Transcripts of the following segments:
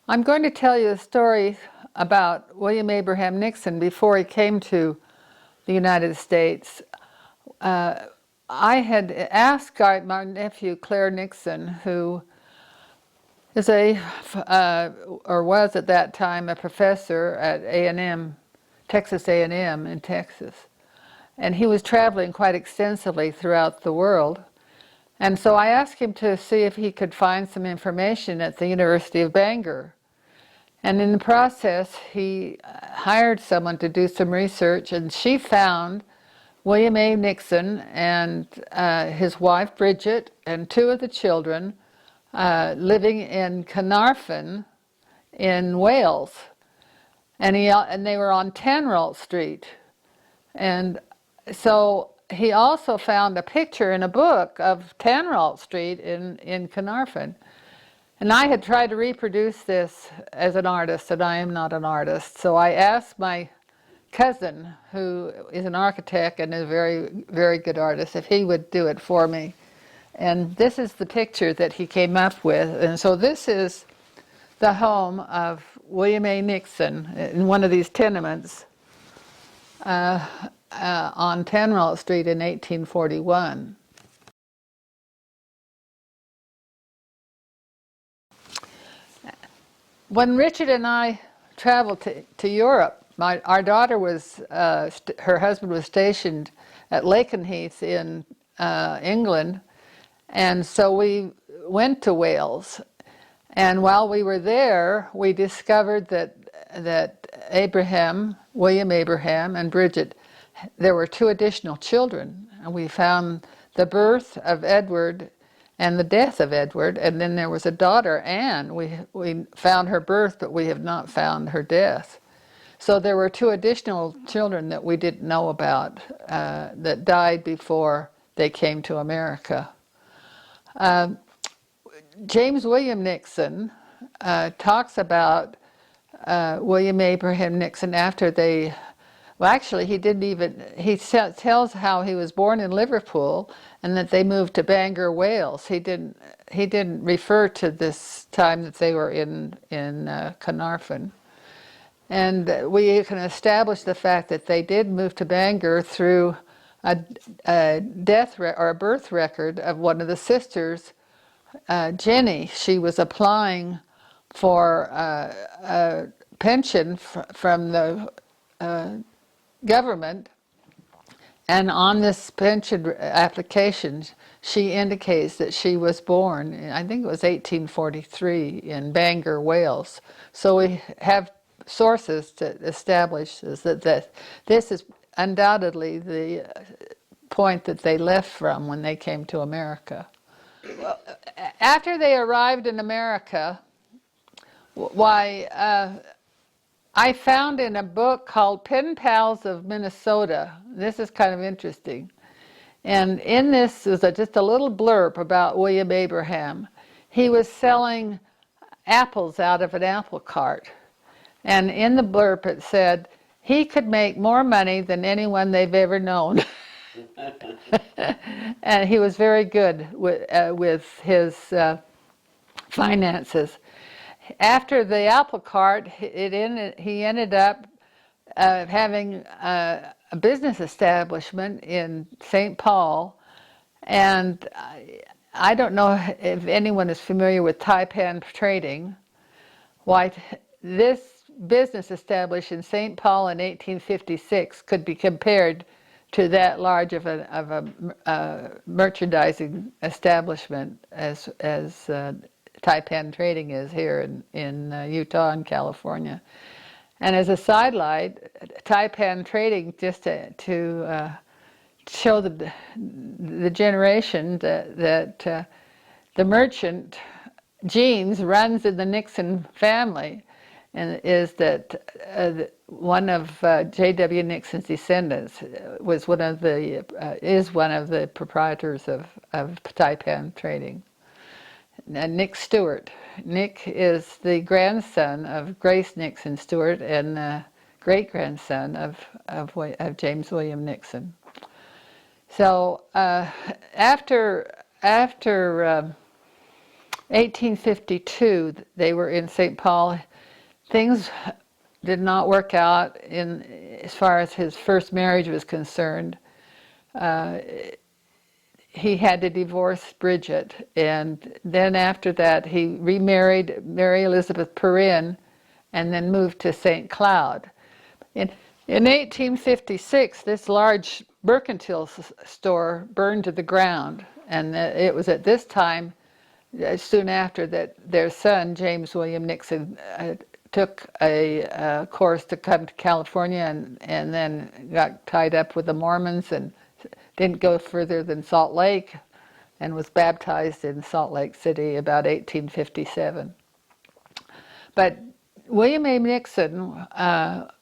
I'm going to tell you a story about William Abraham Nixon before he came to the United States. I had asked my nephew, Claire Nixon, who is or was at that time, a professor at A&M, Texas A&M in Texas. And he was traveling quite extensively throughout the world. And so I asked him to see if he could find some information at the University of Bangor. And in the process, he hired someone to do some research, and she found William A. Nixon and his wife, Bridget, and two of the children living in Carnarvon in Wales. And they were on Tanroll Street. And so he also found a picture in a book of Tanroll Street in Carnarvon. And I had tried to reproduce this as an artist, and I am not an artist. So I asked my cousin, who is an architect and is a very, very good artist, if he would do it for me. And this is the picture that he came up with. And so this is the home of William A. Nixon in one of these tenements on Tanroll Street in 1841. When Richard and I traveled to Europe, our daughter was, her husband was stationed at Lakenheath in England, and so we went to Wales. And while we were there, we discovered that William Abraham and Bridget, there were two additional children. And we found the birth of Edward and the death of Edward, and then there was a daughter, Anne. We found her birth, but we have not found her death. So there were two additional children that we didn't know about that died before they came to America. James William Nixon talks about William Abraham Nixon after they, well, actually, he tells how he was born in Liverpool and that they moved to Bangor, Wales. He didn't refer to this time that they were in Carnarvon. And we can establish the fact that they did move to Bangor through a birth record of one of the sisters, Jenny. She was applying for a pension from the government, and on this pension application she indicates that she was born, I think it was 1843, in Bangor, Wales. So we have sources to establish that this is undoubtedly the point that they left from when they came to America. Well, after they arrived in America, I found in a book called Pen Pals of Minnesota, this is kind of interesting, and in this was just a little blurb about William Abraham. He was selling apples out of an apple cart, and in the blurb it said, he could make more money than anyone they've ever known. And he was very good with his finances. After the apple cart, he ended up having a business establishment in St. Paul, and I don't know if anyone is familiar with taipan trading. Why this business established in St. Paul in 1856 could be compared to that large of a merchandising establishment as taipan trading is here in Utah and California. And as a sidelight, taipan trading, just to show the generation that the merchant genes runs in the Nixon family, and is that one of J.W. Nixon's descendants is one of the proprietors of taipan trading. Nick Stewart. Nick is the grandson of Grace Nixon Stewart and great-grandson of James William Nixon. So after 1852, they were in St. Paul. Things did not work out as far as his first marriage was concerned. He had to divorce Bridget, and then after that he remarried Mary Elizabeth Perrin and then moved to St. Cloud. In 1856, this large mercantile store burned to the ground, and it was at this time, soon after, that their son, James William Nixon, took a course to come to California and then got tied up with the Mormons and didn't go further than Salt Lake and was baptized in Salt Lake City about 1857. But William A. Nixon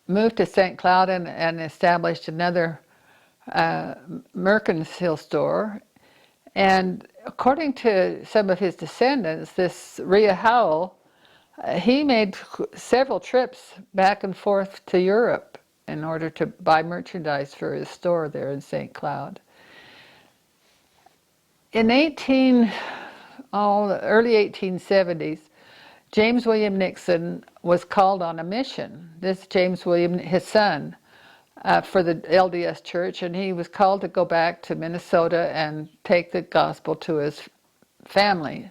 moved to St. Cloud and established another mercantile store. And according to some of his descendants, this Rhea Howell, he made several trips back and forth to Europe in order to buy merchandise for his store there in St. Cloud. In the early 1870s, James William Nixon was called on a mission. This James William, his son, for the LDS Church, and he was called to go back to Minnesota and take the gospel to his family.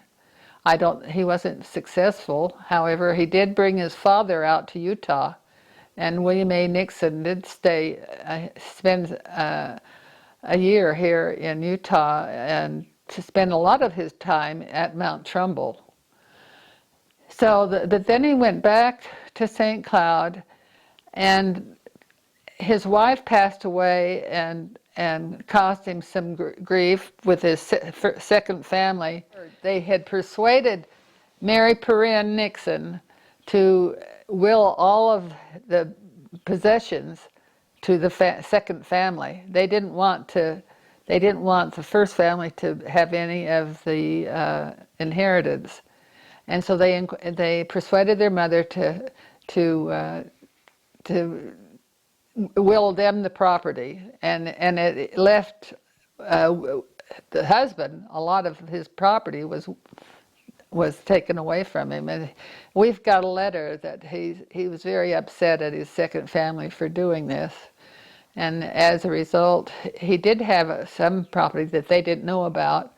He wasn't successful. However, he did bring his father out to Utah, and William A. Nixon did spend a year here in Utah and to spend a lot of his time at Mount Trumbull. So but then he went back to St. Cloud, and his wife passed away and caused him some grief with his second family. They had persuaded Mary Perrin Nixon to will all of the possessions to the second family. They didn't want the first family to have any of the inheritance, and so they persuaded their mother to will them the property, and it left the husband a lot of his property was taken away from him. And we've got a letter that he was very upset at his second family for doing this, and as a result he did have some property that they didn't know about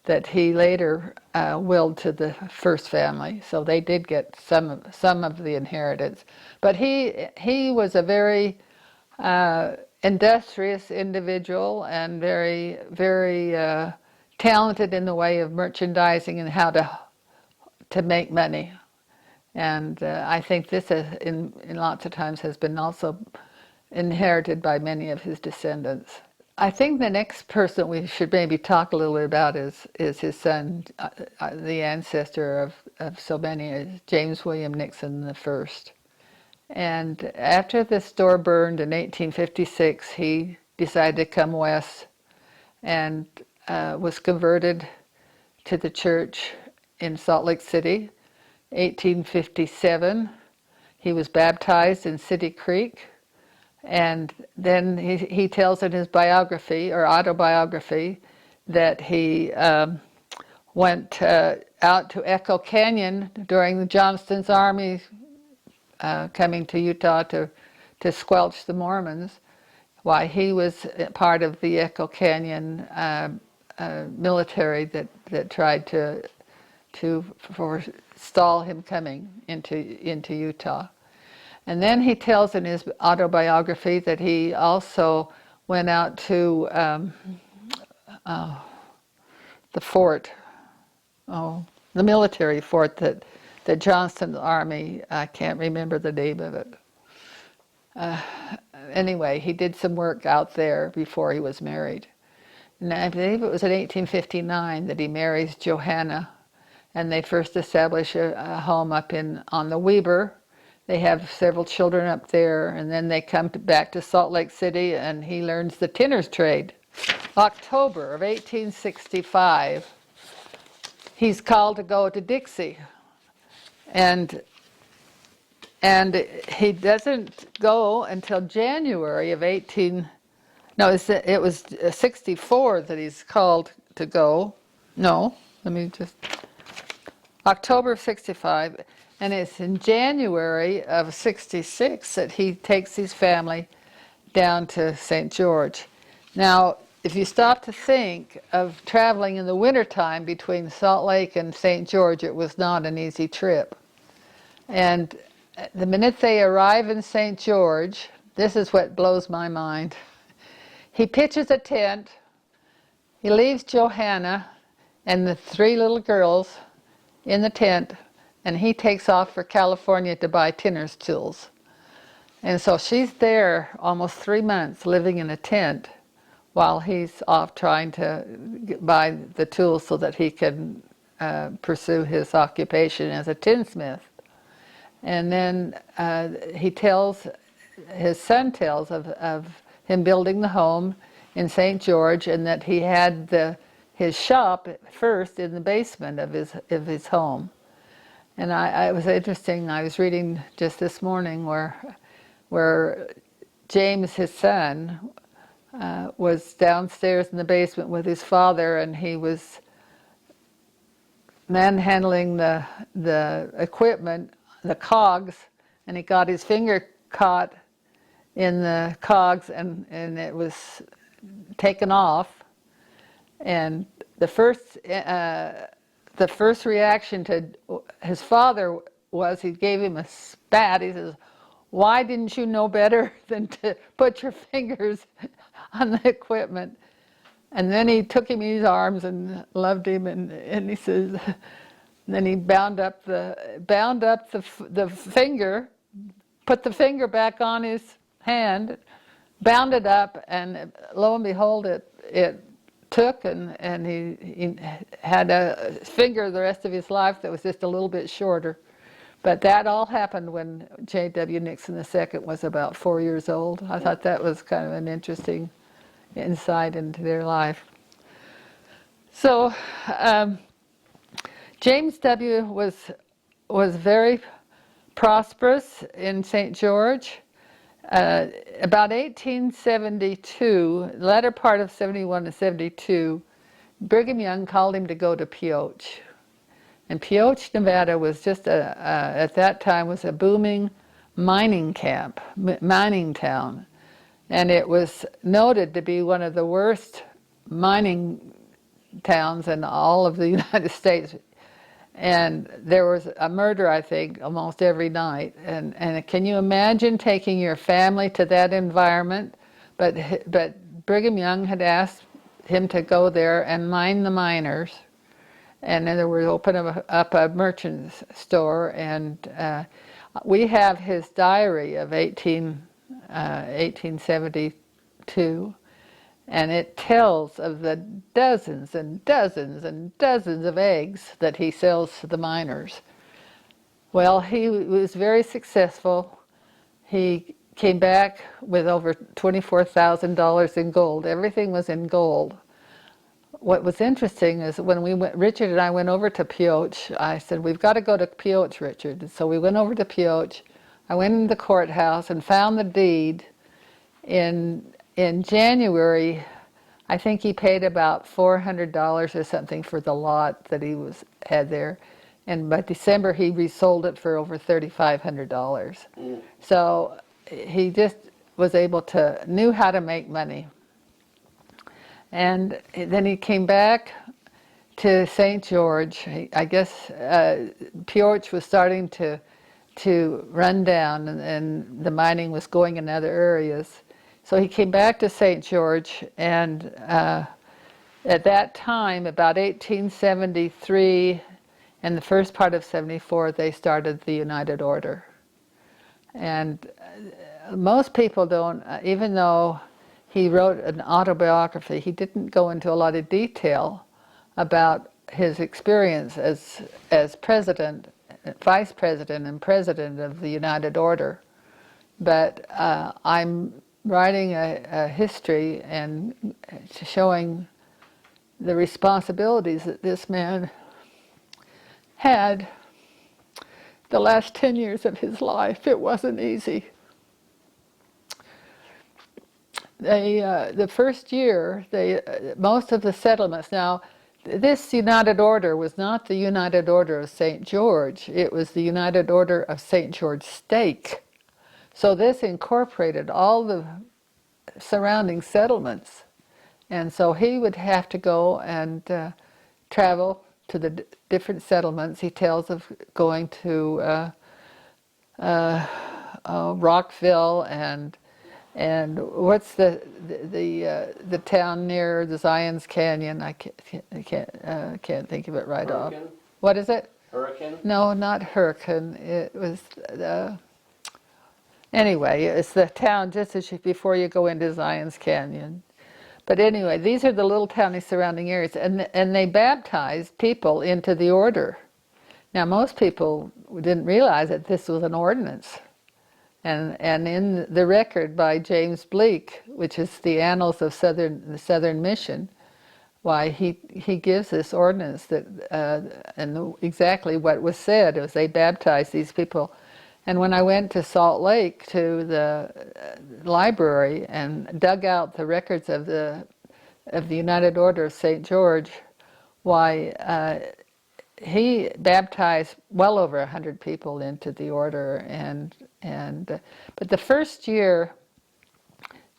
that he later willed to the first family, so they did get some of the inheritance. But he was a very industrious individual and very, very talented in the way of merchandising and how to make money. And I think this in lots of times has been also inherited by many of his descendants. I think the next person we should maybe talk a little bit about is his son, the ancestor of so many, James William Nixon I. And after the store burned in 1856, he decided to come west and was converted to the church in Salt Lake City. 1857, he was baptized in City Creek, and then he tells in his biography or autobiography that he went out to Echo Canyon during the Johnston's army coming to Utah to squelch the Mormons, why he was part of the Echo Canyon military that tried to forestall him coming into Utah. And then he tells in his autobiography that he also went out to the fort, the military fort that the Johnston Army, I can't remember the name of it. Anyway, he did some work out there before he was married. And I believe it was in 1859 that he marries Johanna, and they first establish a home up on the Weber. They have several children up there, and then they come back to Salt Lake City, and he learns the tinner's trade. October of 1865, he's called to go to Dixie. And he doesn't go until January of it was 64 that he's called to go. No, let me just, October of 65, and it's in January of 66 that he takes his family down to St. George. Now, if you stop to think of traveling in the wintertime between Salt Lake and St. George, it was not an easy trip. And the minute they arrive in St. George, this is what blows my mind. He pitches a tent, he leaves Johanna and the 3 little girls in the tent, and he takes off for California to buy tinner's tools. And so she's there almost 3 months living in a tent while he's off trying to buy the tools so that he can pursue his occupation as a tinsmith. And then his son tells of him building the home in St. George, and that he had his shop first in the basement of his home. And it was interesting. I was reading just this morning where James, his son, was downstairs in the basement with his father, and he was manhandling the equipment, the cogs, and he got his finger caught in the cogs, and it was taken off. And the first reaction to his father was he gave him a spat. He says, "Why didn't you know better than to put your fingers on the equipment?" And then he took him in his arms and loved him, and he says, then he bound up the finger, put the finger back on his hand, bound it up, and lo and behold, it took, and he had a finger the rest of his life that was just a little bit shorter. But that all happened when J.W. Nixon II was about 4 years old. I thought that was kind of an interesting insight into their life. So James W. was very prosperous in St. George. About 1872, the latter part of 71 to 72, Brigham Young called him to go to Pioche. And Pioche, Nevada was just at that time was a booming mining camp, mining town. And it was noted to be one of the worst mining towns in all of the United States. And there was a murder, I think, almost every night. And can you imagine taking your family to that environment? But Brigham Young had asked him to go there and mine the miners. And in other words, open up a merchant store. And we have his diary of 1872. And it tells of the dozens and dozens and dozens of eggs that he sells to the miners. Well, he was very successful. He came back with over $24,000 in gold. Everything was in gold. What was interesting is when Richard and I went over to Pioche, I said, "We've got to go to Pioche, Richard." And so we went over to Pioche. I went in the courthouse and found the deed. In January, I think he paid about $400 or something for the lot that he had there. And by December, he resold it for over $3,500. So he just was knew how to make money. And then he came back to St. George. I guess Pioche was starting to run down, and the mining was going in other areas. So he came back to St. George, and at that time, about 1873 and the first part of 74, they started the United Order. And most people don't, even though he wrote an autobiography, he didn't go into a lot of detail about his experience as president, vice president, and president of the United Order. But I'm writing a history and showing the responsibilities that this man had the last 10 years of his life. It wasn't easy. The first year, most of the settlements, now this United Order was not the United Order of St. George. It was the United Order of St. George Stake. So this incorporated all the surrounding settlements. And so he would have to go and travel to the different settlements. He tells of going to Rockville and what's the town near the Zion's Canyon? I can't think of it right off. What is it? Hurricane? No, not Hurricane. It was anyway. It's the town just as before you go into Zion's Canyon. But anyway, these are the little towny surrounding areas, and they baptized people into the order. Now, most people didn't realize that this was an ordinance. And in the record by James Bleak, which is the Annals of the Southern Mission, why he gives this ordinance that and exactly what was said was they baptized these people. And when I went to Salt Lake to the library and dug out the records of the United Order of St. George, why he baptized well over 100 people into the order, but the first year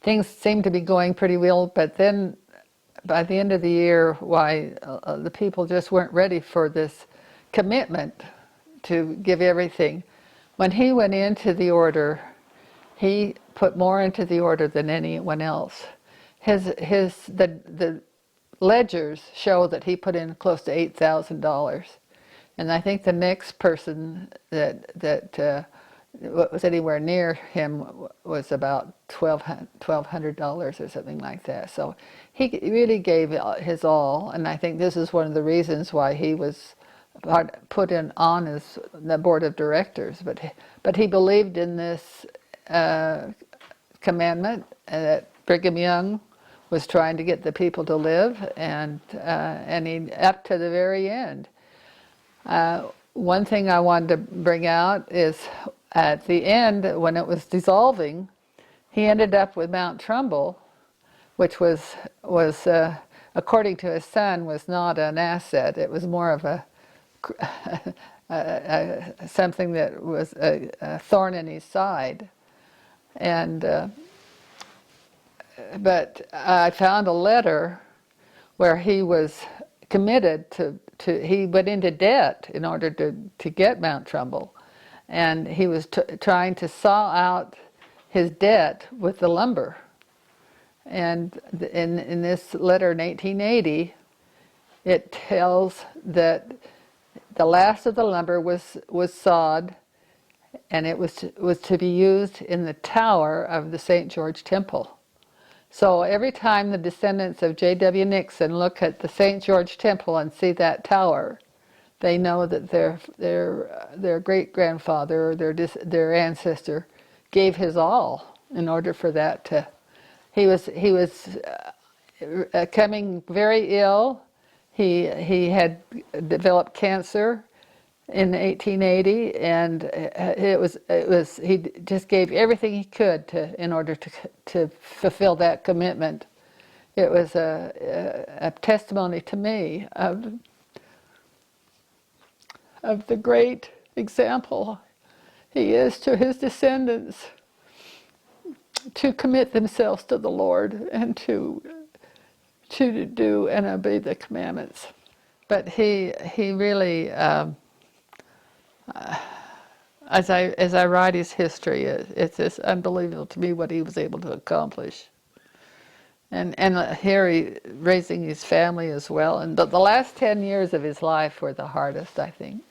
things seemed to be going pretty well, but then by the end of the year, why the people just weren't ready for this commitment to give everything. When he went into the he put more into the order than anyone else. The ledgers show that he put in close to $8,000, and I think the next person that was anywhere near him was about $1,200 or something like that. So he really gave his all, and I think this is one of the reasons why he was put on as the board of directors. But he believed in this commandment that Brigham Young was trying to get the people to live, and he up to the very end. One thing I wanted to bring out is at the end, when it was dissolving, he ended up with Mount Trumbull, which was according to his son, was not an asset. It was more of something that was a thorn in his side. But I found a letter where he was committed to he went into debt in order to get Mount Trumbull, and he was trying to saw out his debt with the lumber. And in this letter in 1880, it tells that the last of the lumber was sawed, and it was to be used in the tower of the St. George Temple. So every time the descendants of J.W. Nixon look at the St. George Temple and see that tower, they know that their great-grandfather or their ancestor gave his all in order for that to. He was coming very ill. He had developed cancer in 1880, and he just gave everything he could in order to fulfill that commitment. It was a testimony to me of the great example he is to his descendants to commit themselves to the Lord and to do and obey the commandments. But he really. As I write his history, it's just unbelievable to me what he was able to accomplish. And here raising his family as well. And the last 10 years of his life were the hardest, I think.